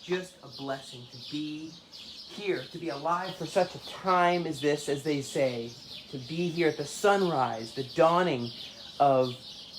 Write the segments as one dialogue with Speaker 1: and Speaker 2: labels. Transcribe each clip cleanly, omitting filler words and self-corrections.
Speaker 1: just a blessing to be here, to be alive for such a time as this, as they say, to be here at the sunrise, the dawning of,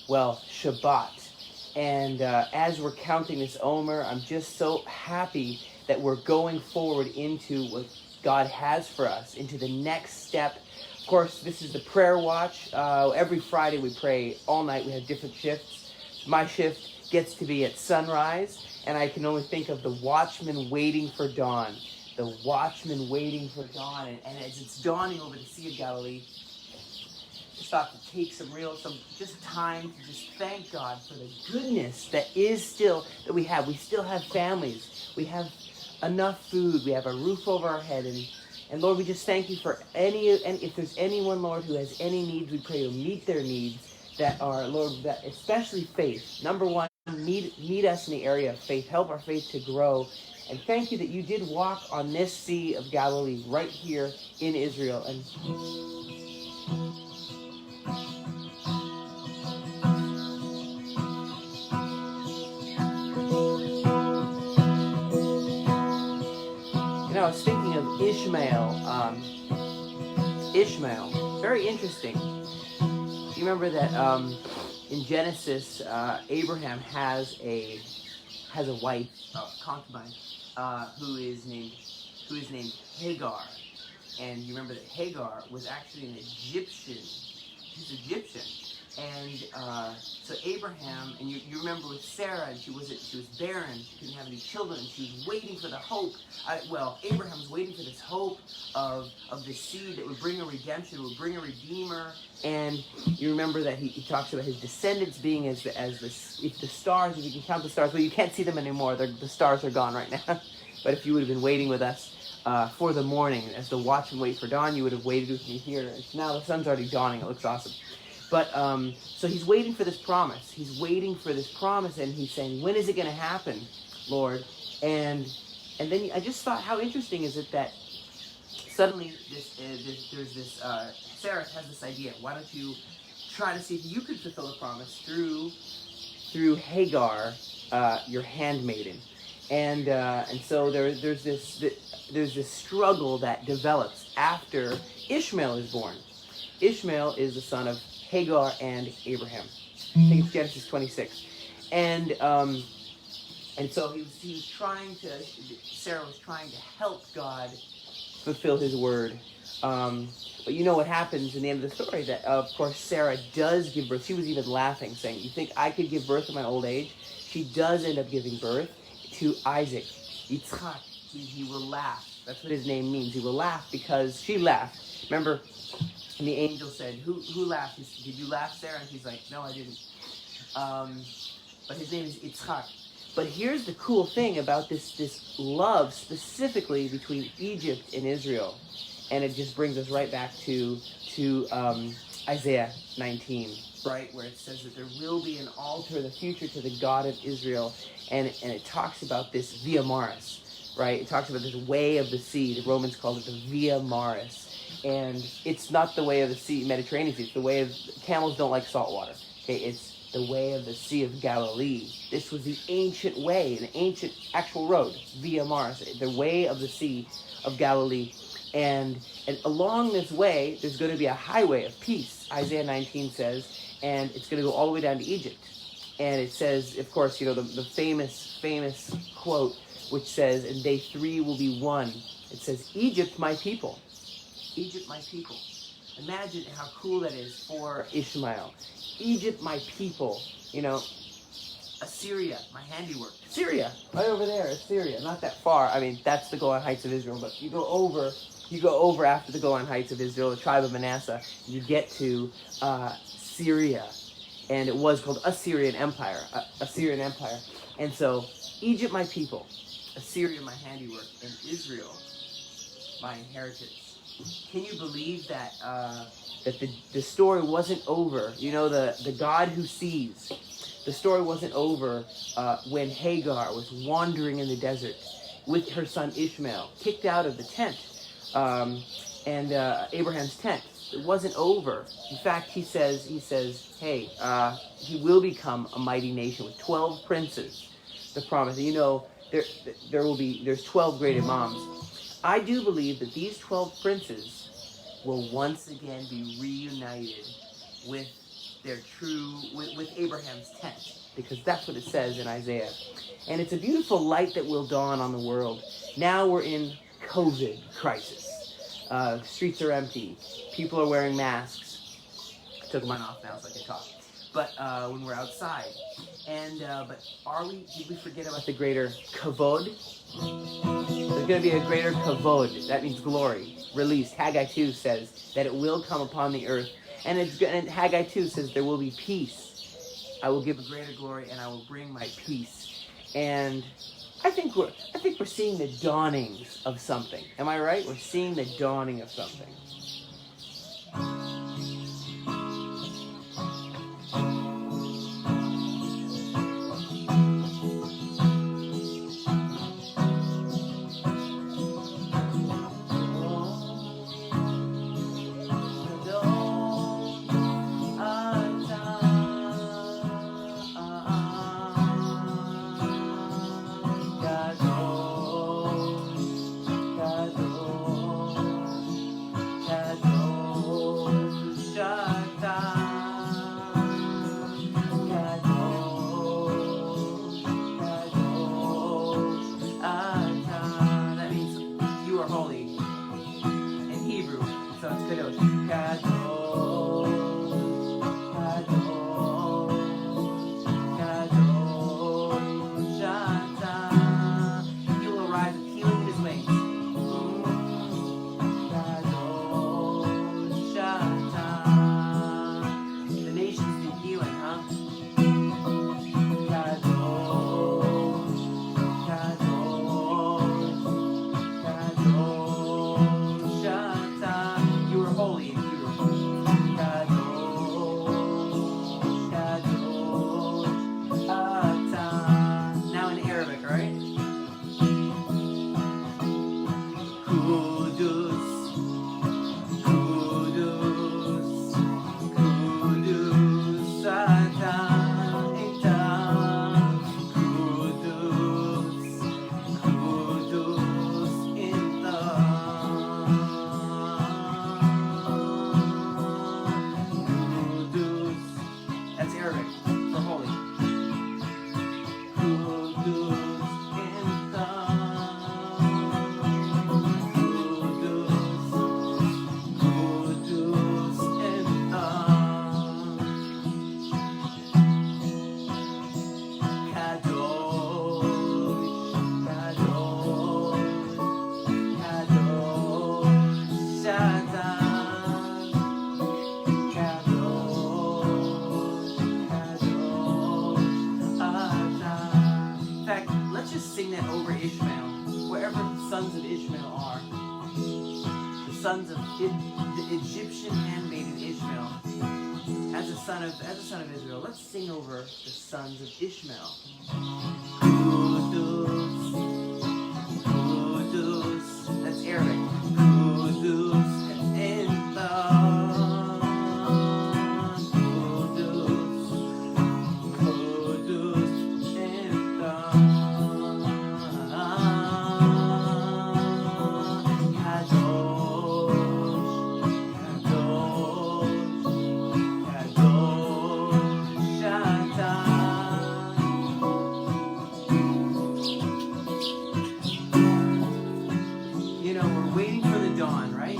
Speaker 1: well, Shabbat. And as we're counting this Omer, I'm just so happy that we're going forward into what God has for us, into the next step. Of course, this is the prayer watch. Every Friday we pray all night. We have different shifts. My shift gets to be at sunrise, and I can only think of the watchman waiting for dawn. The watchman waiting for dawn. And as it's dawning over the Sea of Galilee, just thought to take some just time to just thank God for the goodness that is still, that we have. We still have families. We have enough food. We have a roof over our head. And Lord, we just thank you for and if there's anyone, Lord, who has any needs, we pray you'll meet their needs that are, Lord, that especially faith. Number one, meet us in the area of faith. Help our faith to grow. And thank you that you did walk on this Sea of Galilee right here in Israel. And I was thinking of Ishmael, very interesting. You remember that in Genesis, Abraham has a wife, concubine, who is named Hagar, and you remember that Hagar was actually an Egyptian. She's Egyptian. And so Abraham, and you remember with Sarah, and she was barren, she couldn't have any children, and she was waiting for the hope. Abraham was waiting for this hope of the seed that would bring a redemption, would bring a redeemer. And you remember that he talks about his descendants being if the stars, if you can count the stars, well, you can't see them anymore. The stars are gone right now. But if you would have been waiting with us for the morning, as the watchman wait for dawn, you would have waited with me here. Now the sun's already dawning. It looks awesome. But so he's waiting for this promise. He's waiting for this promise, and he's saying, "When is it going to happen, Lord?" And then I just thought, how interesting is it that suddenly Sarah has this idea. Why don't you try to see if you could fulfill the promise through Hagar, your handmaiden? And so there's this struggle that develops after Ishmael is born. Ishmael is the son of Hagar and Abraham. I think it's Genesis 26. And so Sarah was trying to help God fulfill his word. But you know what happens in the end of the story, that of course Sarah does give birth. She was even laughing, saying, "You think I could give birth in my old age?" She does end up giving birth to Isaac, Yitzchak. He will laugh. That's what his name means. He will laugh because she laughed. Remember, and the angel said, who laughed? He said, "Did you laugh, Sarah?" And she's like, "No, I didn't." But his name is Yitzchak. But here's the cool thing about this love specifically between Egypt and Israel. And it just brings us right back to Isaiah 19, right? Where it says that there will be an altar in the future to the God of Israel. And it talks about this Via Maris, right? It talks about this way of the sea. The Romans called it the Via Maris. And it's not the way of the sea, Mediterranean Sea. It's the way of, camels don't like salt water. Okay, it's the way of the Sea of Galilee. This was the ancient way, an ancient actual road, Via Maris, the way of the Sea of Galilee. And along this way, there's going to be a highway of peace, Isaiah 19 says, and it's going to go all the way down to Egypt. And it says, of course, you know, the famous quote, which says, "And they three will be one." It says, "Egypt, my people." Egypt, my people. Imagine how cool that is for Ishmael. Egypt, my people. You know, Assyria, my handiwork. Syria, right over there, Assyria. Not that far. I mean, that's the Golan Heights of Israel, but you go over after the Golan Heights of Israel, the tribe of Manasseh, you get to Syria. And it was called Assyrian Empire. And so, Egypt, my people. Assyria, my handiwork. And Israel, my inheritance. Can you believe that the story wasn't over? You know, the God who sees. The story wasn't over when Hagar was wandering in the desert with her son Ishmael, kicked out of the tent, and Abraham's tent. It wasn't over. In fact, he says, hey, he will become a mighty nation with 12 princes. The promise. You know there's 12 great imams. I do believe that these 12 princes will once again be reunited with with Abraham's tent, because that's what it says in Isaiah. And it's a beautiful light that will dawn on the world. Now we're in COVID crisis. Streets are empty. People are wearing masks. I took mine off now so I can talk. But when we're outside. And but did we forget about the greater kavod? There's going to be a greater kavod. That means glory. Released. Haggai 2 says that it will come upon the earth. And Haggai 2 says there will be peace. I will give a greater glory and I will bring my peace. And I think we're seeing the dawnings of something. Am I right? We're seeing the dawning of something. The Egyptian handmaiden Ishmael, as a son of Israel, let's sing over the sons of Ishmael. Kudus, Kudus, that's Arabic. Kudus and Enta. Kudus, Kudus, Enta. We're waiting for the dawn, right?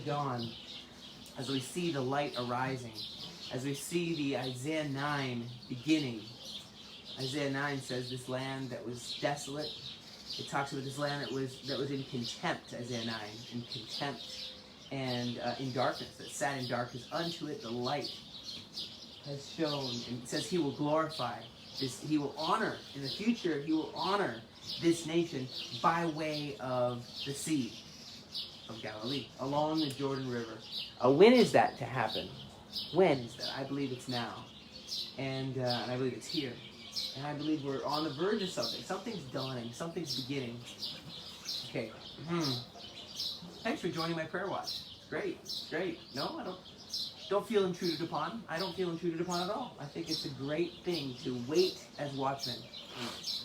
Speaker 1: dawn, as we see the light arising, as we see the Isaiah 9 beginning. Isaiah 9 says this land that was desolate. It talks about this land that was in contempt, Isaiah 9, in contempt and in darkness, that sat in darkness. Unto it the light has shone. And it says he will glorify this, he will honor, in the future, he will honor this nation by way of the sea of Galilee, along the Jordan River. When is that to happen? When is that? I believe it's now. And I believe it's here. And I believe we're on the verge of something. Something's dawning. Something's beginning. Okay. Thanks for joining my prayer watch. It's great. It's great. No, I don't feel intruded upon. I don't feel intruded upon at all. I think it's a great thing to wait as watchmen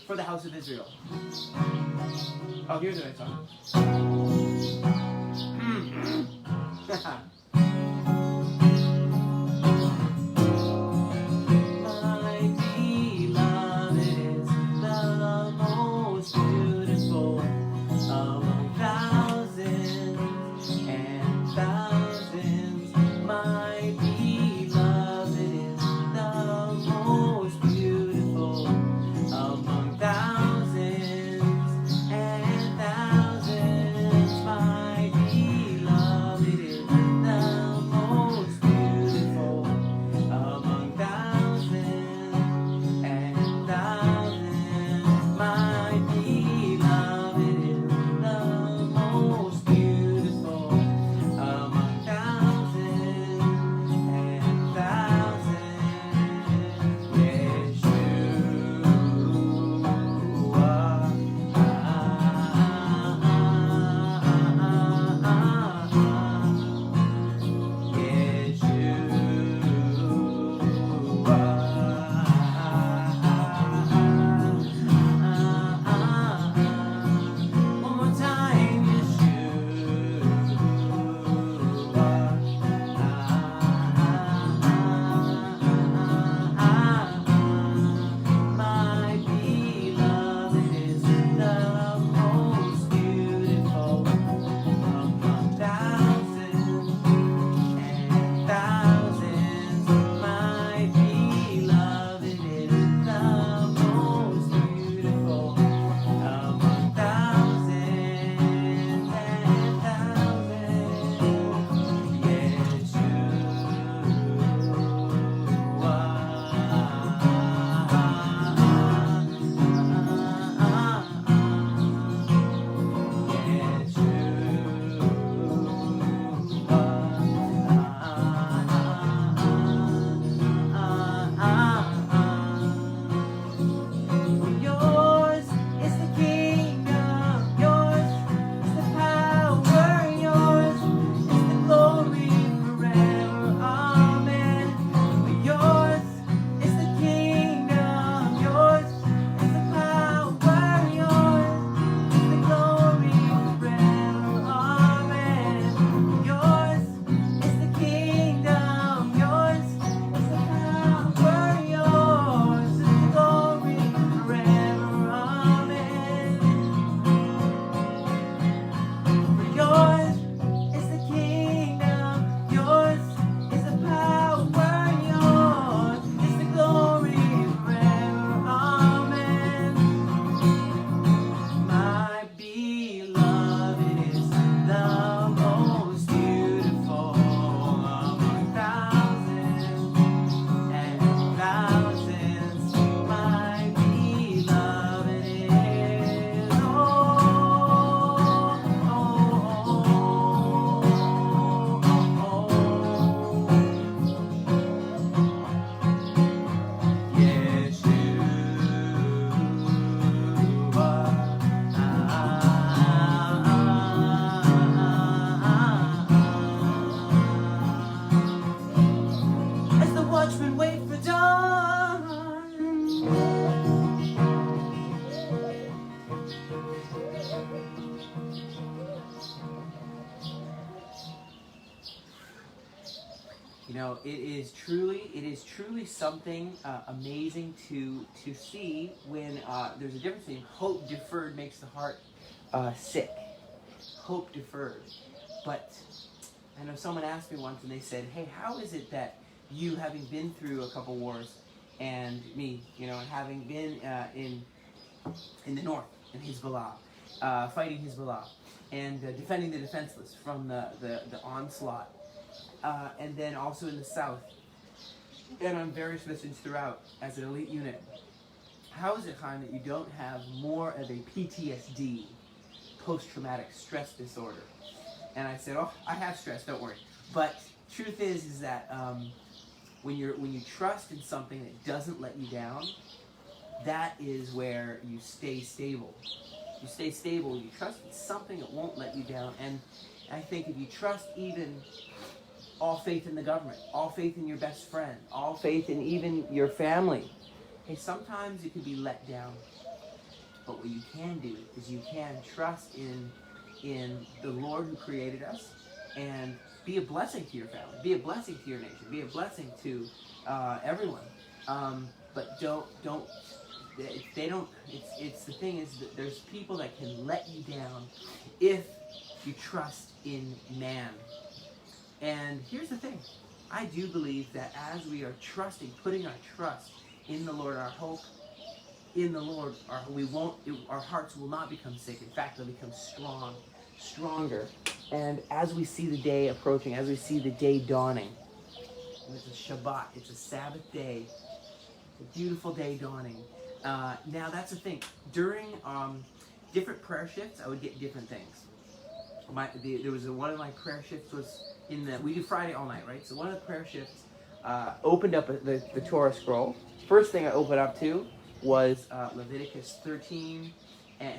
Speaker 1: for the house of Israel. Oh, here's a nice song. You know, it is truly something amazing to see when there's a difference between hope deferred makes the heart sick. Hope deferred. But I know someone asked me once, and they said, hey, how is it that you, having been through a couple wars, and me, and having been in the north, in Hezbollah, fighting Hezbollah, and defending the defenseless from the onslaught, and then also in the south, and on various missions throughout as an elite unit, how is it, Chaim, that you don't have more of a PTSD, post-traumatic stress disorder? And I said, oh, I have stress, don't worry. But truth is that when you trust in something that doesn't let you down, that is where you stay stable. You stay stable, you trust in something that won't let you down. And I think if you trust even all faith in the government, all faith in your best friend, all faith in even your family, hey, sometimes you can be let down. But what you can do is you can trust in the Lord who created us, and be a blessing to your family, be a blessing to your nation, be a blessing to everyone. But don't. They don't. It's the thing is that there's people that can let you down if you trust in man. And here's the thing: I do believe that as we are trusting, putting our trust in the Lord, our hope in the Lord, our hearts will not become sick. In fact, they'll become stronger. And as we see the day approaching, as we see the day dawning, and it's a Shabbat, it's a Sabbath day, a beautiful day dawning. Now that's the thing. During different prayer shifts, I would get different things. There was one of my prayer shifts was we do Friday all night, right? So one of the prayer shifts opened up the Torah scroll. First thing I opened up to was Leviticus 13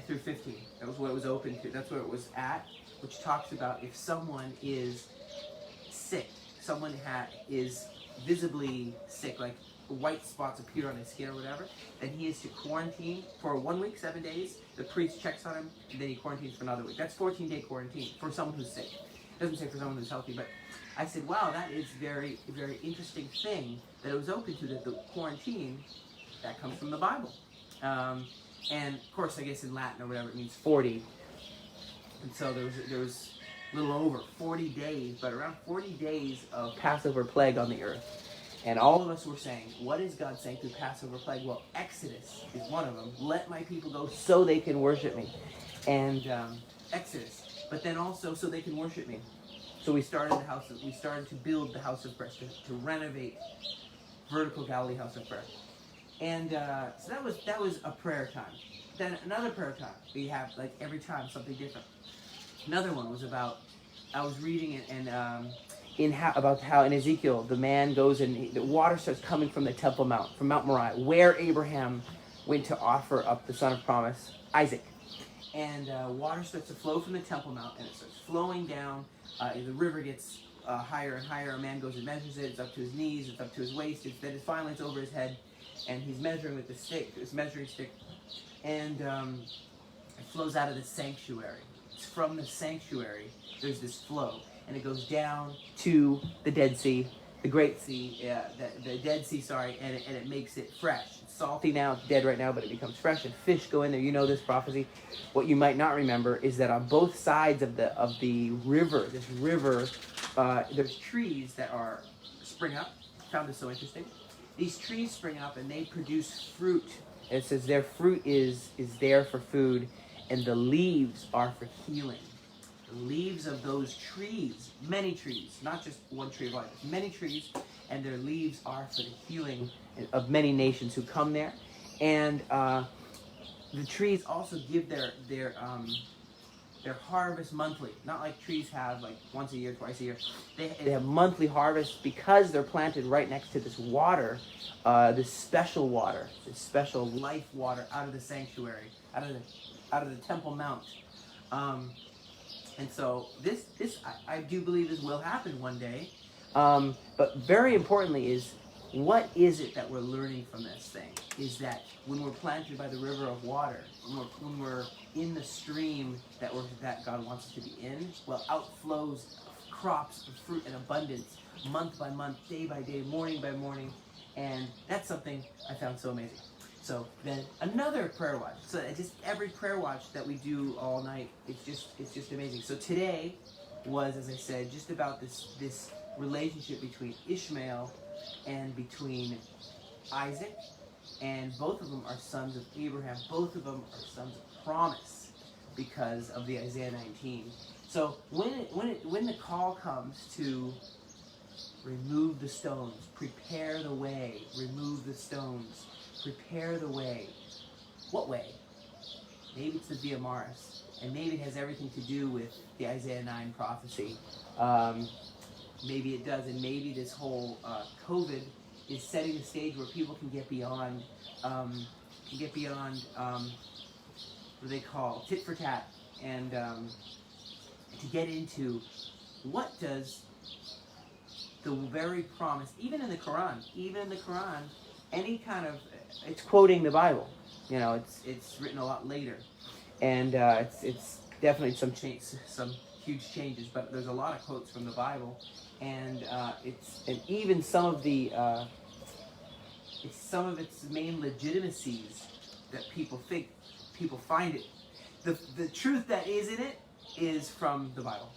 Speaker 1: through 15. That was what it was open to. That's where it was at, which talks about if someone is sick, someone is visibly sick, like white spots appear on his skin or whatever, then he is to quarantine for 1 week, 7 days. The priest checks on him, and then he quarantines for another week. That's 14-day quarantine for someone who's sick. It doesn't say for someone who's healthy, but I said, wow, that is very, very interesting thing that it was open to, that the quarantine, that comes from the Bible. And of course, I guess in Latin or whatever, it means 40. And so there was a little over 40 days, but around 40 days of Passover plague on the earth. And all of us were saying, what is God saying through Passover plague? Well, Exodus is one of them. Let my people go so they can worship me. And Exodus. But then also so they can worship me. So we started to build the house of prayer, to renovate vertical Galilee house of prayer. And so that was a prayer time. Then another prayer time. We have like every time something different. Another one was about, I was reading it and about how in Ezekiel the man goes and the water starts coming from the Temple Mount, from Mount Moriah, where Abraham went to offer up the son of promise, Isaac. And water starts to flow from the Temple Mount, and it starts flowing down. The river gets higher and higher. A man goes and measures it. It's up to his knees. It's up to his waist. Then finally it's over his head, and he's measuring with this measuring stick, and it flows out of the sanctuary. It's from the sanctuary. There's this flow, and it goes down to the Dead Sea, the Great Sea, the Dead Sea, and it makes it fresh. It's salty now, it's dead right now, but it becomes fresh, and fish go in there. You know this prophecy. What you might not remember is that on both sides of the river, there's trees that spring up. I found this so interesting. These trees spring up, and they produce fruit. And it says their fruit is there for food, and the leaves are for healing. The leaves of those trees, many trees, not just one tree of life, many trees, and their leaves are for the healing of many nations who come there. And the trees also give their harvest monthly, not like trees have like once a year, twice a year. They have monthly harvest because they're planted right next to this water, this special water, this special life water out of the sanctuary, out of the Temple Mount. And so this I do believe this will happen one day. But very importantly is, what is it that we're learning from this thing? Is that when we're planted by the river of water, when we're in the stream that God wants us to be in, well, outflows crops of fruit and abundance, month by month, day by day, morning by morning. And that's something I found so amazing. So then another prayer watch. So just every prayer watch that we do all night, it's just amazing. So today was, as I said, just about this relationship between Ishmael and between Isaac, and both of them are sons of Abraham. Both of them are sons of promise because of the Isaiah 19. So when the call comes to remove the stones, prepare the way, remove the stones, prepare the way, what way? Maybe it's the Via Maris, and maybe it has everything to do with the Isaiah 9 prophecy. Maybe it does, and maybe this whole COVID is setting the stage where people can get beyond, what do they call, tit for tat, and to get into what does the very promise, even in the Quran, any kind of, it's quoting the Bible. You know, it's written a lot later, and it's definitely some huge changes. But there's a lot of quotes from the Bible, and even some of its main legitimacies that people find it. The truth that is in it is from the Bible.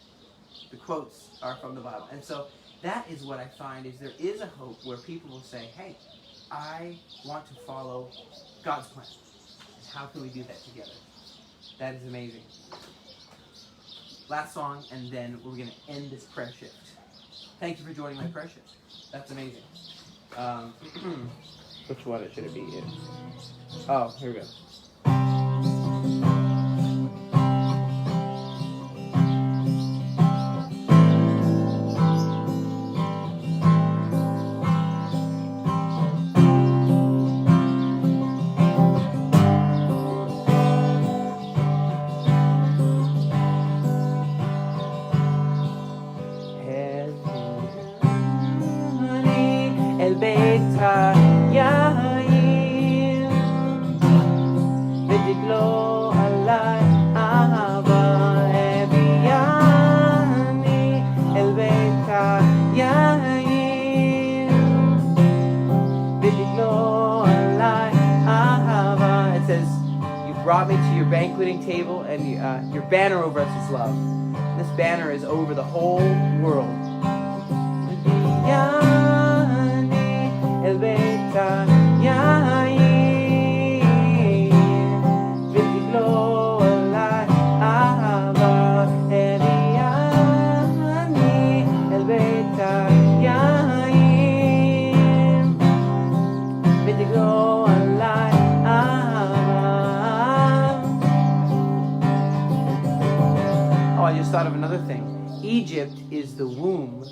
Speaker 1: The quotes are from the Bible, and so that is what I find is there is a hope where people will say, "Hey, I want to follow God's plan. How can we do that together?" That is amazing. Last song, and then we're going to end this prayer shift. Thank you for joining my prayer shift. That's amazing. Which one should it be? Oh, here we go. Brought me to your banqueting table, and your banner over us is love. This banner is over the whole world. Thought of another thing. Egypt is the womb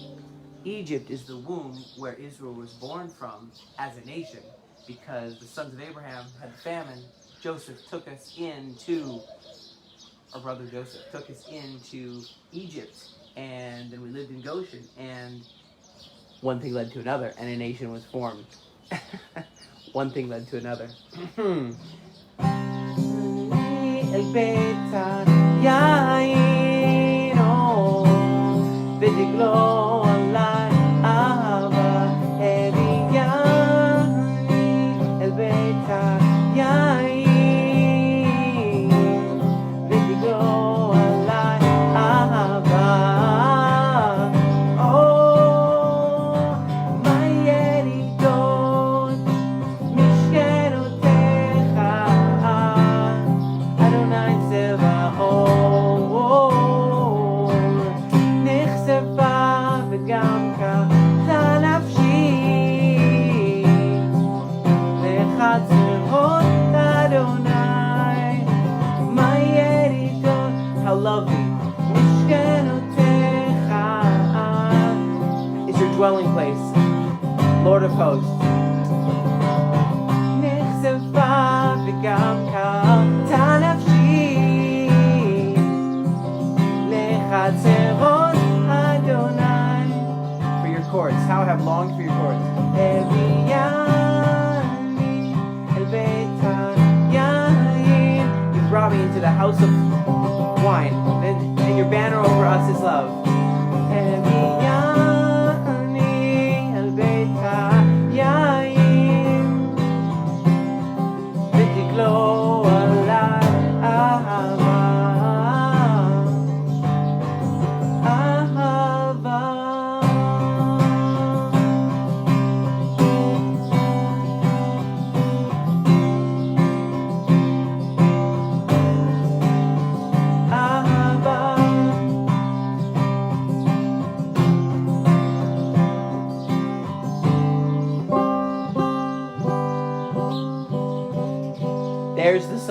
Speaker 1: where Israel was born from as a nation, because the sons of Abraham had famine. Our brother Joseph took us into Egypt, and then we lived in Goshen, and one thing led to another, and a nation was formed. One thing led to another. ותגלו עליי אהבה, הביאני אל בית היין, ותגלו עליי אהבה. מה ירידות משכנותיך, אדוני צבאות. How lovely is your dwelling place, Lord of hosts. For your courts, how I have longed for your courts. You brought me into the house of wine, and your banner over us is love.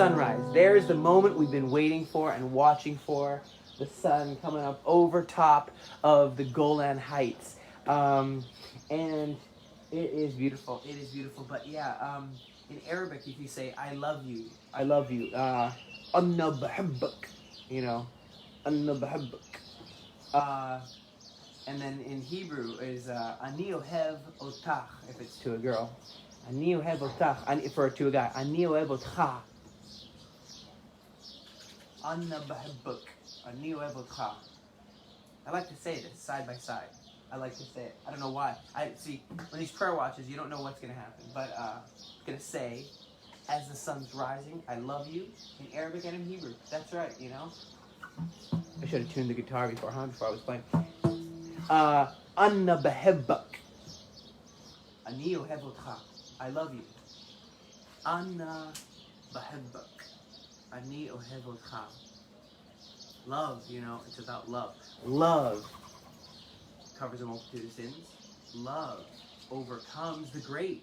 Speaker 1: sunrise. There is the moment we've been waiting for and watching for. The sun coming up over top of the Golan Heights. And it is beautiful. It is beautiful. But yeah, in Arabic, if you say, I love you, Anna bahabbak, Anna bahabbak. And then in Hebrew is Ani ohev otach, if it's to a girl. Ani ohev otach, for to a guy. Ani ohev otcha. Anna bahabbak. Ani ohev otcha. I like to say this side by side. I like to say it. I don't know why. I see, when these prayer watches, you don't know what's going to happen. But I'm going to say, as the sun's rising, I love you, in Arabic and in Hebrew. That's right, I should have tuned the guitar before I was playing. Anna bahabbak. Ani ohev otcha. I love you. Anna bahabbak. Ani ohev otcha. Love, it's about love. Love covers a multitude of sins. Love overcomes the grave.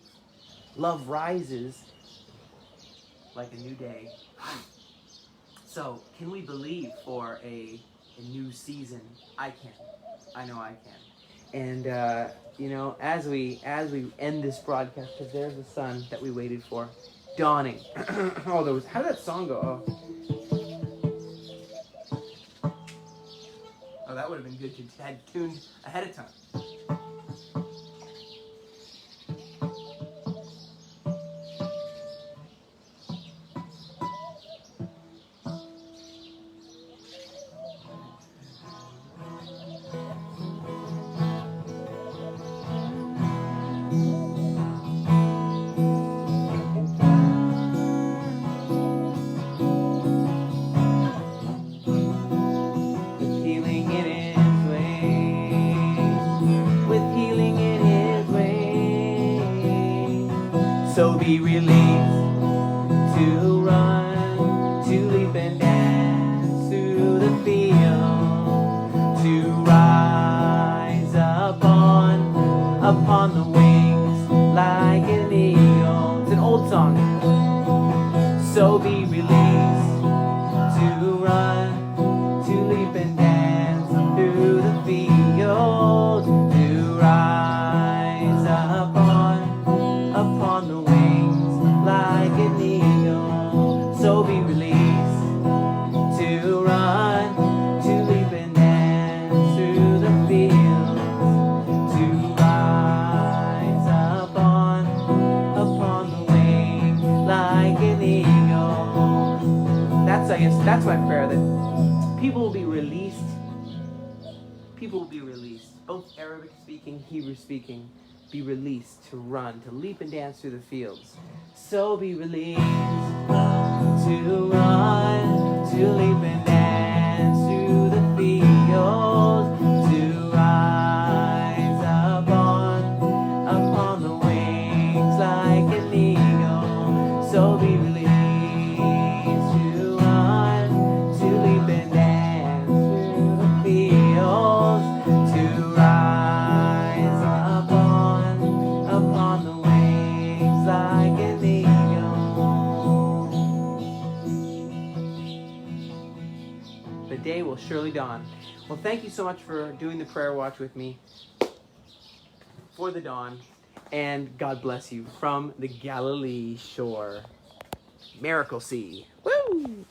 Speaker 1: Love rises like a new day. So, can we believe for a new season? I can. I know I can. And, as we end this broadcast, because there's the sun that we waited for, dawning. How did that song go? Oh, that would have been good to have tuned ahead of time. So be released to run, to leap and dance through the field, to rise upon the wings like an eagle. It's an old song. So be released to run, to leap and dance through the field, to rise upon the wings like an eagle. So be released to run, to leap and dance through the fields, to rise upon the wings like an eagle. That's my prayer, that people will be released. People will be released, both Arabic speaking, Hebrew speaking, be released to run, to leap and dance through the fields. So be released to run, to leap and dance through the fields, to rise upon the wings like an eagle. So be released to run, to leap and dance through the fields, to rise upon the wings like an eagle. The day will surely dawn. Well, thank you so much for doing the prayer watch with me for the dawn, and God bless you from the Galilee shore. Miracle Sea. Woo!